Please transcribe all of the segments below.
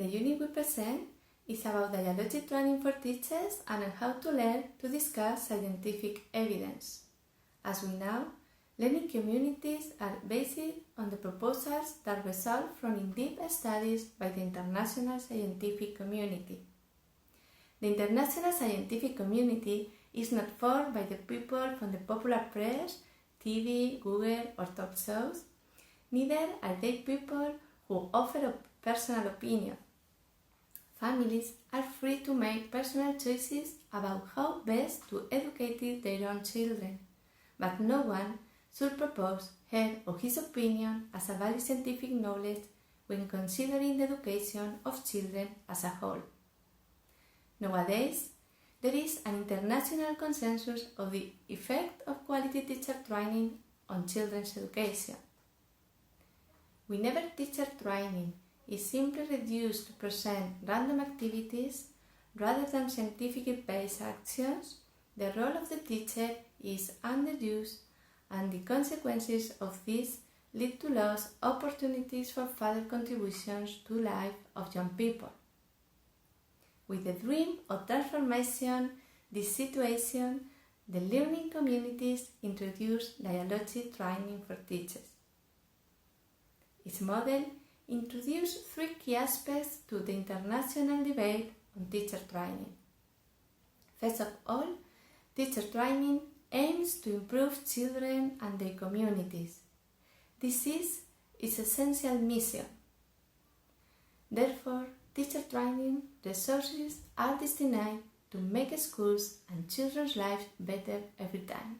The unit we present is about dialogic training for teachers and on how to learn to discuss scientific evidence. As we know, learning communities are based on the proposals that result from in-depth studies by the international scientific community. The international scientific community is not formed by the people from the popular press, TV, Google or talk shows. Neither are they people who offer a personal opinion. Families are free to make personal choices about how best to educate their own children, but no one should propose her or his opinion as a valid scientific knowledge when considering the education of children as a whole. Nowadays, there is an international consensus of the effect of quality teacher training on children's education. Whenever teacher training is simply reduced to present random activities rather than scientific-based actions, the role of the teacher is underused and the consequences of this lead to lost opportunities for further contributions to the life of young people. With the dream of transformation this situation, the learning communities introduced dialogic training for teachers. Its model introduced three key aspects to the international debate on teacher training. First of all, teacher training aims to improve children and their communities. This is its essential mission. Therefore, teacher training resources are destined to make schools and children's lives better every time.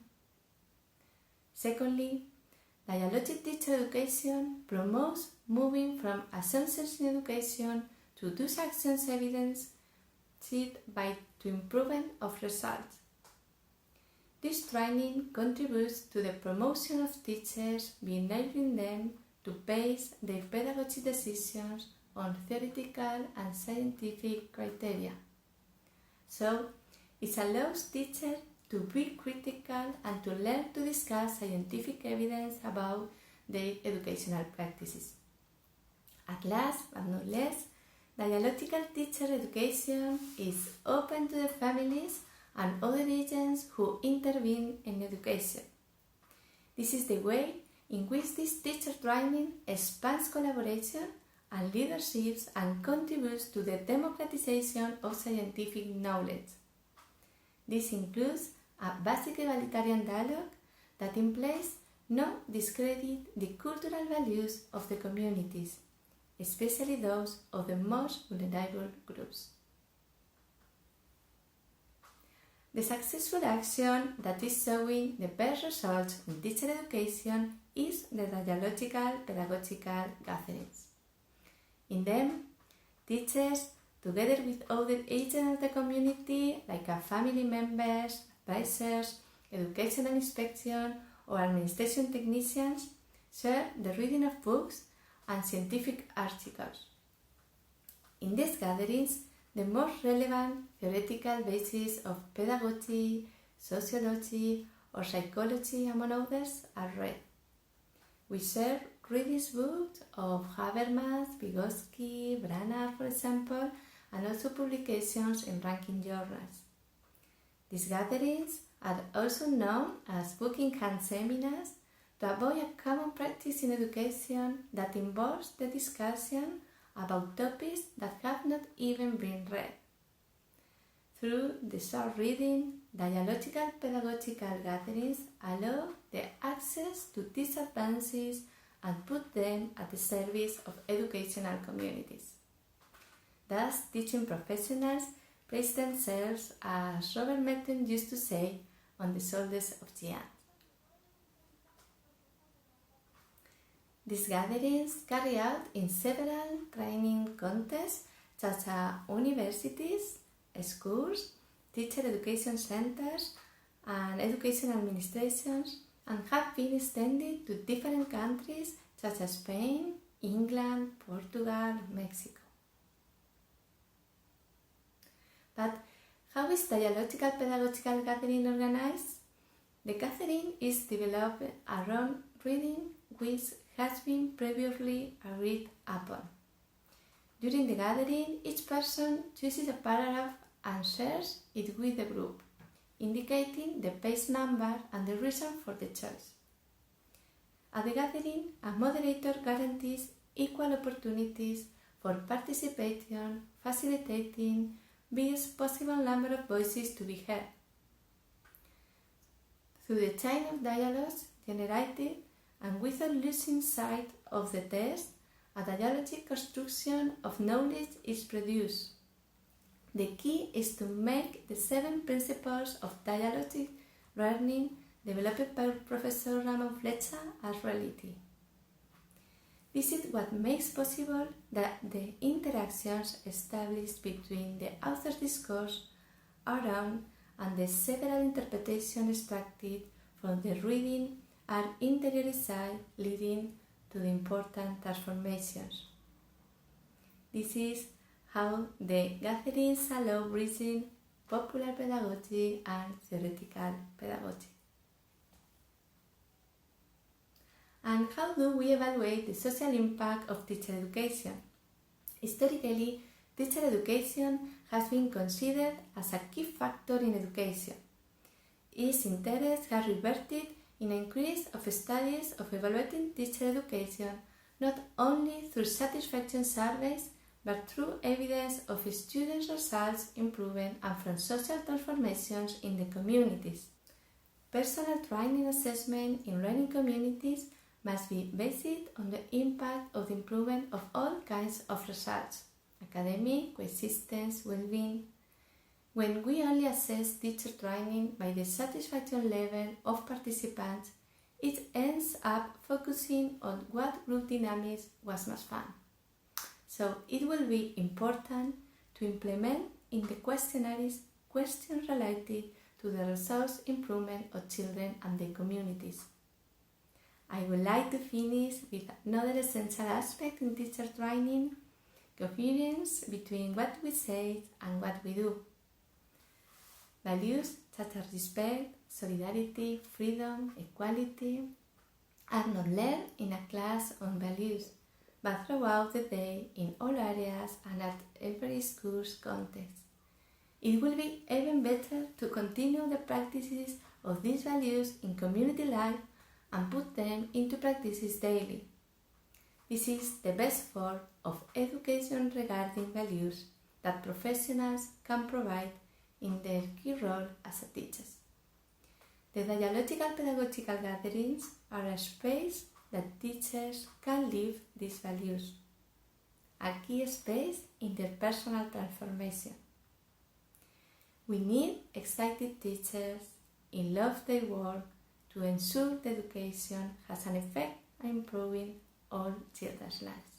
Secondly, dialogic teacher education promotes moving from assumptions in education to those actions evidenced by the improvement of results. This training contributes to the promotion of teachers by enabling them to base their pedagogy decisions on theoretical and scientific criteria. So, it allows teachers to be critical and to learn to discuss scientific evidence about their educational practices. At last but not least, dialogical teacher education is open to the families and other agents who intervene in education. This is the way in which this teacher training expands collaboration and leaderships and contributes to the democratization of scientific knowledge. This includes a basic egalitarian dialogue that implies no discredit the cultural values of the communities, especially those of the most vulnerable groups. The successful action that is showing the best results in teacher education is the dialogical pedagogical gatherings. In them, teachers, together with other agents of the community like family members, advisors, educational inspection or administration technicians, share the reading of books and scientific articles. In these gatherings, the most relevant theoretical bases of pedagogy, sociology or psychology, among others, are read. We share reading books of Habermas, Vygotsky, Branner, for example, and also publications in ranking journals. These gatherings are also known as book in hand seminars to avoid a common practice in education that involves the discussion about topics that have not even been read. Through the short reading, dialogical pedagogical gatherings allow the access to these advances and put them at the service of educational communities. Thus, teaching professionals place themselves, as Robert Merton used to say, on the shoulders of giants. These gatherings carry out in several training contexts such as universities, schools, teacher education centers, and education administrations, and have been extended to different countries such as Spain, England, Portugal, Mexico. But how is dialogical pedagogical gathering organized? The gathering is developed around reading which has been previously agreed upon. During the gathering, each person chooses a paragraph and shares it with the group, indicating the page number and the reason for the choice. At the gathering, a moderator guarantees equal opportunities for participation, facilitating biggest possible number of voices to be heard. Through the chain of dialogues generated and without losing sight of the text, a dialogic construction of knowledge is produced. The key is to make the 7 principles of dialogic learning developed by Professor Ramon Flecha as reality. This is what makes possible that the interactions established between the author's discourse around and the several interpretations extracted from the reading are interiorized, leading to the important transformations. This is how the gatherings allow bridging popular pedagogy and theoretical pedagogy. And how do we evaluate the social impact of teacher education? Historically, teacher education has been considered as a key factor in education. Its interest has reverted in an increase of studies of evaluating teacher education not only through satisfaction surveys but through evidence of students' results improving and from social transformations in the communities. Personal training assessment in learning communities must be based on the impact of the improvement of all kinds of results: academic, coexistence, well-being. When we only assess teacher training by the satisfaction level of participants, it ends up focusing on what group dynamics was most fun. So it will be important to implement in the questionnaires questions related to the resource improvement of children and their communities. I would like to finish with another essential aspect in teacher training: coherence between what we say and what we do. Values such as respect, solidarity, freedom, equality are not learned in a class on values, but throughout the day in all areas and at every school's context. It will be even better to continue the practices of these values in community life and put them into practices daily. This is the best form of education regarding values that professionals can provide in their key role as teachers. The dialogical pedagogical gatherings are a space that teachers can live these values, a key space in their personal transformation. We need excited teachers who love their work to ensure the education has an effect on improving all children's lives.